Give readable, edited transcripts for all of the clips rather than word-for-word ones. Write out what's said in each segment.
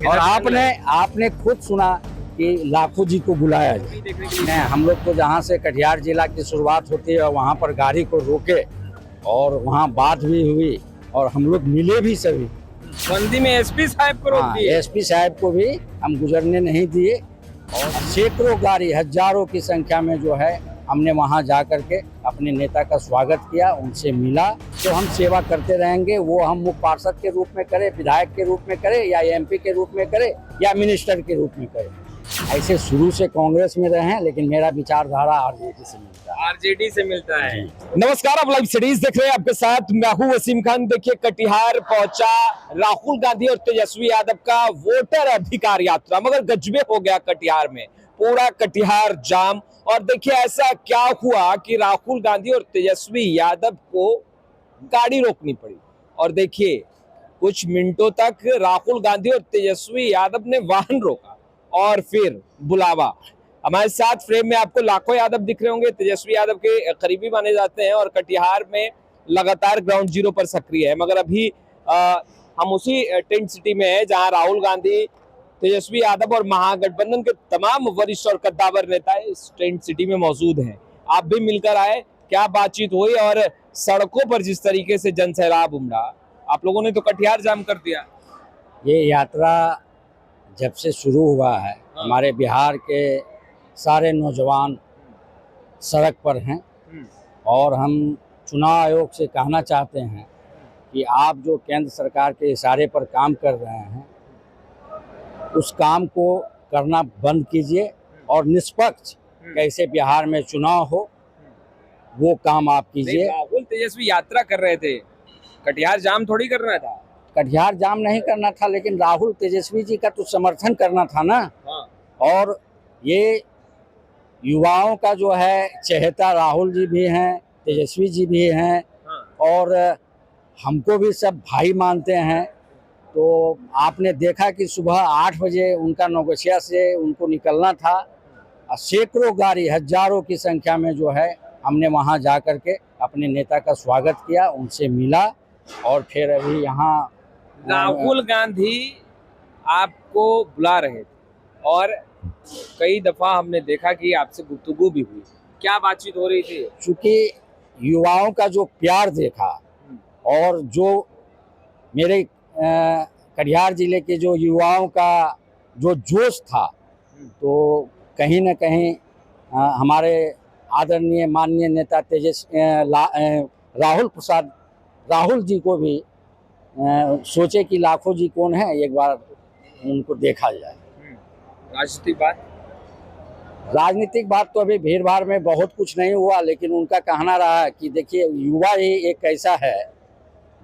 और आपने खुद सुना कि लाखों जी को बुलाया जाए। नहीं, हम लोग को जहाँ से कटिहार जिला की शुरुआत होती है वहाँ पर गाड़ी को रोके और वहाँ बात भी हुई और हम लोग मिले भी सभी। बंदी में एसपी साहब को रोक दिए। एसपी साहब को भी हम गुजरने नहीं दिए और सैकड़ों गाड़ी, हजारों की संख्या में जो है हमने वहां जा करके अपने नेता का स्वागत किया, उनसे मिला। तो हम सेवा करते रहेंगे, वो हम मुख्य पार्षद के रूप में करें, विधायक के रूप में करें, या एमपी के रूप में करें, या मिनिस्टर के रूप में करें। ऐसे शुरू से कांग्रेस में रहे हैं, लेकिन मेरा विचारधारा आरजेडी से मिलता है। आरजेडी से मिलता है। नमस्कार, आप लाइव सिटीज देख रहे हैं, आपके साथ मैं हूं वसीम खान। देखिए, कटिहार पहुंचा राहुल गांधी और तेजस्वी यादव का वोटर अधिकार यात्रा, मगर गजबे हो गया कटिहार में, पूरा कटिहार जाम। और देखिए ऐसा क्या हुआ कि राहुल गांधी और तेजस्वी यादव को गाड़ी रोकनी पड़ी। और देखिए कुछ मिनटों तक राहुल गांधी और तेजस्वी यादव ने वाहन रोका और फिर बुलावा। हमारे साथ फ्रेम में आपको लाखों यादव दिख रहे होंगे, तेजस्वी यादव के करीबी माने जाते हैं और कटिहार में लगातार ग्राउंड जीरो पर सक्रिय है। मगर अभी हम उसी टेंट सिटी में है जहां राहुल गांधी, तेजस्वी यादव और महागठबंधन के तमाम वरिष्ठ और कद्दावर नेता इस टेंट सिटी में मौजूद हैं। आप भी मिलकर आए, क्या बातचीत हुई और सड़कों पर जिस तरीके से जनसैलाब उमड़ा, आप लोगों ने तो कटिहार जाम कर दिया। ये यात्रा जब से शुरू हुआ है, हमारे बिहार के सारे नौजवान सड़क पर हैं और हम चुनाव आयोग से कहना चाहते हैं कि आप जो केंद्र सरकार के इशारे पर काम कर रहे हैं, उस काम को करना बंद कीजिए और निष्पक्ष कैसे बिहार में चुनाव हो वो काम आप कीजिए। राहुल तेजस्वी यात्रा कर रहे थे, कटिहार जाम थोड़ी करना था। कटिहार जाम नहीं करना था, लेकिन राहुल तेजस्वी जी का तो समर्थन करना था ना। और ये युवाओं का जो है चहेता राहुल जी भी हैं, तेजस्वी जी भी हैं और हमको भी सब भाई मानते हैं। तो आपने देखा कि सुबह 8 बजे उनका नौगछिया से उनको निकलना था, सैकड़ों गाड़ी, हजारों की संख्या में जो है हमने वहां जा करके अपने नेता का स्वागत किया, उनसे मिला। और फिर अभी यहाँ राहुल गांधी आपको बुला रहे थे और कई दफा हमने देखा कि आपसे गुफ्तगू भी हुई, क्या बातचीत हो रही थी? चूंकि युवाओं का जो प्यार देखा और जो मेरे कटिहार जिले के जो युवाओं का जो जोश था, तो कहीं न कहीं हमारे आदरणीय माननीय नेता राहुल जी को भी सोचे कि लाखों जी कौन है, एक बार उनको देखा जाए। राजनीतिक बात तो अभी भीड़ भाड़ में बहुत कुछ नहीं हुआ, लेकिन उनका कहना रहा कि देखिए युवा ही एक ऐसा है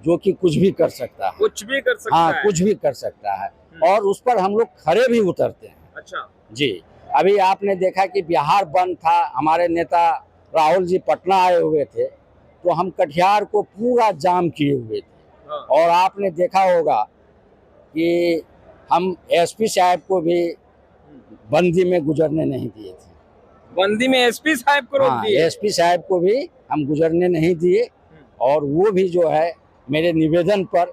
जो कि कुछ भी कर सकता है, कुछ भी कर सकता है। कुछ भी कर सकता है और उस पर हम लोग खड़े भी उतरते हैं। अच्छा जी, अभी आपने देखा कि बिहार बंद था, हमारे नेता राहुल जी पटना आए हुए थे, तो हम कटिहार को पूरा जाम किए हुए थे। और आपने देखा होगा कि हम एसपी साहब को भी बंदी में गुजरने नहीं दिए थे। बंदी में एसपी साहब को रोक दिए। एसपी साहब को भी हम गुजरने नहीं दिए और वो भी जो है मेरे निवेदन पर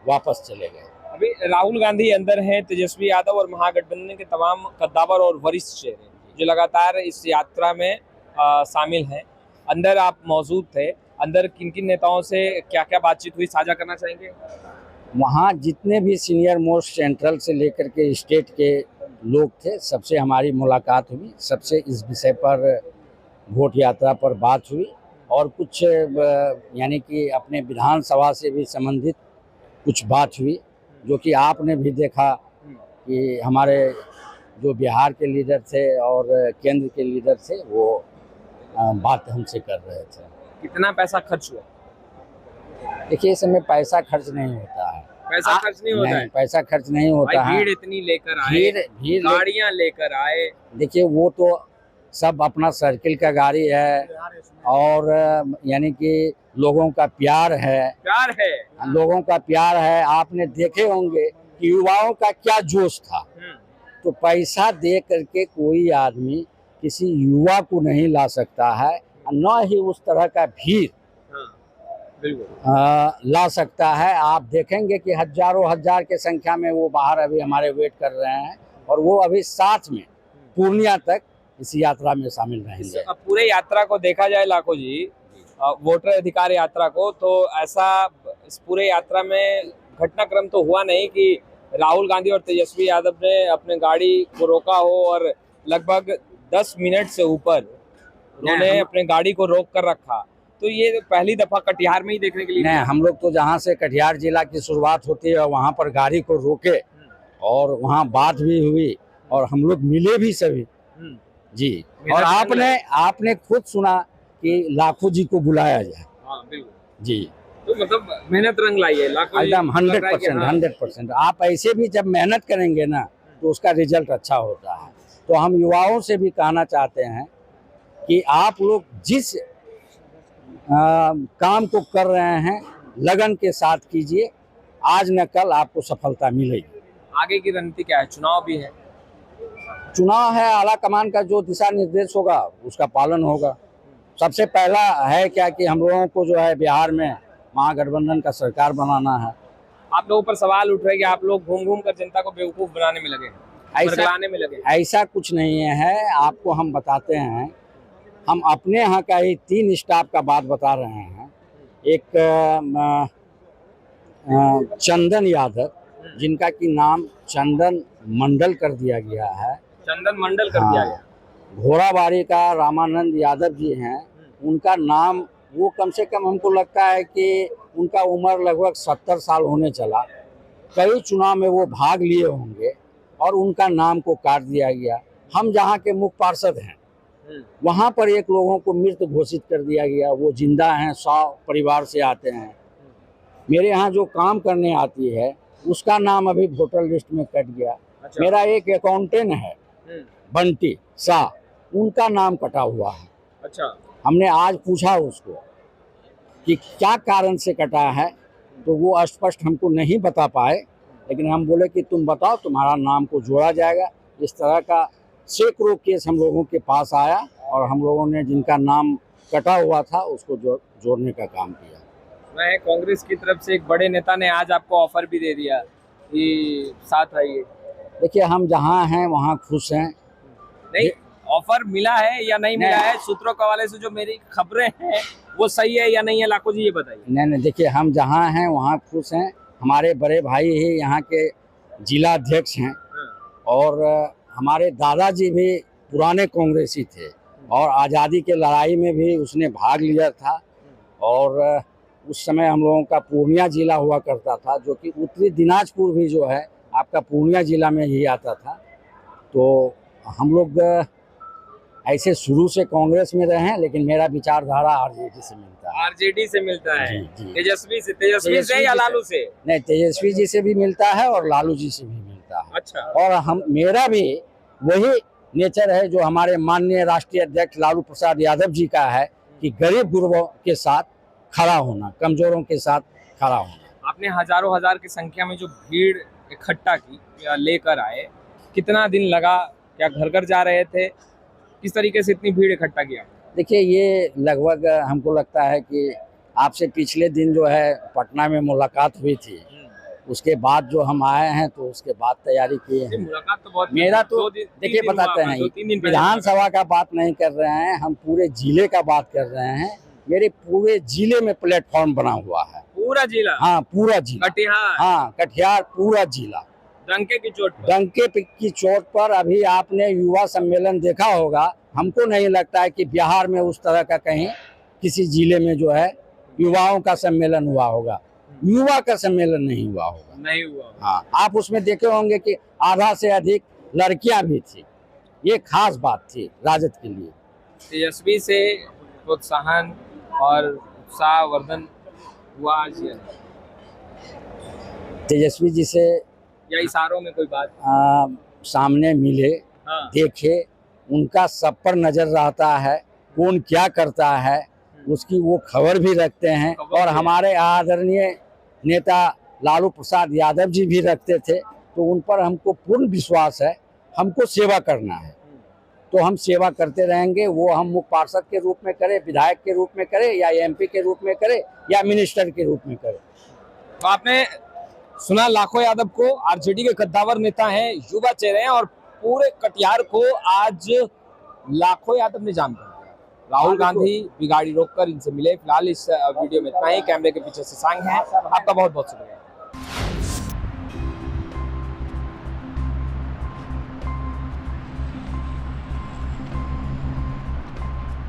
वापस चले गए। अभी राहुल गांधी अंदर हैं, तेजस्वी यादव और महागठबंधन के तमाम कद्दावर और वरिष्ठ चेहरे जो लगातार इस यात्रा में शामिल हैं, अंदर आप मौजूद थे। अंदर किन किन नेताओं से क्या क्या बातचीत हुई, साझा करना चाहेंगे? वहाँ जितने भी सीनियर मोस्ट सेंट्रल से लेकर के स्टेट के लोग थे, सबसे हमारी मुलाकात हुई, सबसे इस विषय पर वोट यात्रा पर बात हुई और कुछ यानी कि अपने विधानसभा से भी संबंधित कुछ बात हुई, जो कि आपने भी देखा कि हमारे जो बिहार के लीडर थे और केंद्र के लीडर थे वो बात हमसे कर रहे थे। कितना पैसा खर्च हुआ? देखिए, इस समय पैसा खर्च नहीं होता है। पैसा खर्च नहीं होता है? पैसा खर्च नहीं होता है। भीड़ इतनी लेकर आए, भीड़ गाड़ियां लेकर आए। देखिए, वो तो सब अपना सर्किल का गाड़ी है और यानी कि लोगों का प्यार है, लोगों का प्यार है। आपने देखे होंगे कि युवाओं का क्या जोश था। तो पैसा दे करके कोई आदमी किसी युवा को नहीं ला सकता है, न ही उस तरह का भीड़ बिल्कुल ला सकता है। आप देखेंगे कि हजारों हजार के संख्या में वो बाहर अभी हमारे वेट कर रहे हैं और वो अभी साथ में पूर्णिया तक इस यात्रा में शामिल रहेंगे। अब पूरे यात्रा को देखा जाए लाखो जी, वोटर अधिकार यात्रा को, तो ऐसा इस पूरे यात्रा में घटनाक्रम तो हुआ नहीं कि राहुल गांधी और तेजस्वी यादव ने अपने गाड़ी को रोका हो और लगभग 10 मिनट से ऊपर उन्होंने अपने गाड़ी को रोक कर रखा। तो ये पहली दफा कटिहार में ही देखने के लिए नहीं, हम लोग तो जहाँ से कटिहार जिला की शुरुआत होती है वहाँ पर गाड़ी को रोके और वहाँ बात भी हुई और हम लोग मिले भी सभी जी। और आपने खुद सुना कि लाखो जी को बुलाया जाए। हाँ बिल्कुल जी, तो मतलब मेहनत रंग लाई है लाखो जी, एकदम लग रहा है कि 100%। आप ऐसे भी जब मेहनत करेंगे ना तो उसका रिजल्ट अच्छा होता है। तो हम युवाओं से भी कहना चाहते हैं कि आप लोग जिस काम को कर रहे हैं लगन के साथ कीजिए, आज न कल आपको सफलता मिलेगी। आगे की रणनीति क्या है? चुनाव भी है, चुनाव है, आला कमान का जो दिशा निर्देश होगा उसका पालन होगा। सबसे पहला है क्या कि हम लोगों को जो है बिहार में महागठबंधन का सरकार बनाना है। आप लोगों पर सवाल उठ रहे हैं कि आप लोग घूम घूम कर जनता को बेवकूफ बनाने में लगे हैं, बरगलाने में लगे हैं। ऐसा कुछ नहीं है। आपको हम बताते हैं, हम अपने यहाँ का ही 3 स्टाफ का बात बता रहे हैं। एक चंदन यादव, जिनका की नाम चंदन मंडल कर दिया गया है। चंदन मंडल कर दिया गया। घोड़ाबाड़ी का रामानंद यादव जी हैं, उनका नाम, वो कम से कम हमको लगता है कि उनका उम्र लगभग 70 साल होने चला। कई चुनाव में वो भाग लिए होंगे और उनका नाम को काट दिया गया। हम जहाँ के मुख्य पार्षद हैं वहाँ पर एक लोगों को मृत घोषित कर दिया गया। वो जिंदा हैं, 100 परिवार से आते हैं। मेरे यहाँ जो काम करने आती है उसका नाम अभी वोटर लिस्ट में कट गया। अच्छा। मेरा एक अकाउंटेंट है बंटी शाह, उनका नाम कटा हुआ है। अच्छा। हमने आज पूछा उसको कि क्या कारण से कटा है, तो वो स्पष्ट हमको नहीं बता पाए, लेकिन हम बोले कि तुम बताओ, तुम्हारा नाम को जोड़ा जाएगा। इस तरह का सैकड़ों केस हम लोगों के पास आया और हम लोगों ने जिनका नाम कटा हुआ था उसको जोड़ने का काम किया। मैं कांग्रेस की तरफ से एक बड़े नेता ने आज आपको ऑफर भी दे दिया कि साथ आइए। देखिए, हम जहाँ हैं वहाँ खुश हैं। नहीं, ऑफर मिला है या नहीं मिला है? सूत्रों के हवाले से जो मेरी खबरें हैं वो सही है या नहीं है, लाखो जी ये बताइए। नहीं, देखिए, हम जहाँ हैं वहाँ खुश हैं। हमारे बड़े भाई ही यहाँ के जिला अध्यक्ष हैं और हमारे दादाजी भी पुराने कांग्रेसी थे और आज़ादी के लड़ाई में भी उसने भाग लिया था। और उस समय हम लोगों का पूर्णिया जिला हुआ करता था, जो कि उत्तरी दिनाजपुर भी जो है आपका पूर्णिया जिला में ही आता था। तो हम लोग ऐसे शुरू से कांग्रेस में रहे हैं, लेकिन मेरा विचारधारा आरजेडी से मिलता है। आरजेडी से मिलता है? जी। तेजस्वी से या लालू से? नहीं, तेजस्वी जी से भी मिलता है और लालू जी से भी मिलता है। अच्छा। और मेरा भी वही नेचर है जो हमारे माननीय राष्ट्रीय अध्यक्ष लालू प्रसाद यादव जी का है कि गरीब गुरबों के साथ खड़ा होना, कमजोरों के साथ खड़ा होना। आपने हजारों हजार की संख्या में जो भीड़ इकट्ठा की या लेकर आए, कितना दिन लगा? क्या घर घर जा रहे थे? किस तरीके से इतनी भीड़ इकट्ठा किया? देखिए, ये लगभग हमको लगता है कि आपसे पिछले दिन जो है पटना में मुलाकात हुई थी, उसके बाद जो हम आए हैं तो उसके बाद तैयारी किए हैं। मुलाकात तो बहुत, मेरा तो देखिए बताते हैं, विधानसभा का बात नहीं कर रहे हैं हम, पूरे जिले का बात कर रहे हैं। मेरे पूरे जिले में प्लेटफॉर्म बना हुआ है। पूरा जिला? हाँ, पूरा जिला। कटिहार? हाँ, कटिहार पूरा जिला। डंके की चोट पर? डंके की चोट पर। अभी आपने युवा सम्मेलन देखा होगा, हमको नहीं लगता है कि बिहार में उस तरह का कहीं किसी जिले में जो है युवाओं का सम्मेलन हुआ होगा। युवा का सम्मेलन नहीं हुआ होगा। नहीं हुआ। हाँ, आप उसमें देखे होंगे कि आधा से अधिक लड़कियां भी थी। ये खास बात थी राजद के लिए। तेजस्वी से प्रोत्साहन और उत्साहवर्धन हुआ आज? तेजस्वी जी से या इशारों में कोई बात? सामने मिले, हाँ। देखे, उनका सब पर नजर रहता है, कौन क्या करता है उसकी वो खबर भी रखते हैं। और हमारे आदरणीय नेता लालू प्रसाद यादव जी भी रखते थे। तो उन पर हमको पूर्ण विश्वास है, हमको सेवा करना है। तो हम सेवा करते रहेंगे। वो हम मुख्य पार्षद के रूप में करें, विधायक के रूप में करें, या एमपी के रूप में करें, या मिनिस्टर के रूप में करें। तो आपने सुना लाखो यादव को, आरजेडी के कद्दावर नेता हैं, युवा चेहरे हैं, और पूरे कटिहार को आज लाखो यादव ने जाम कर दिया। राहुल गांधी भी गाड़ी रोककर इनसे मिले। फिलहाल इस वीडियो में इतना ही। कैमरे के पीछे से सांग है। आपका बहुत बहुत शुक्रिया।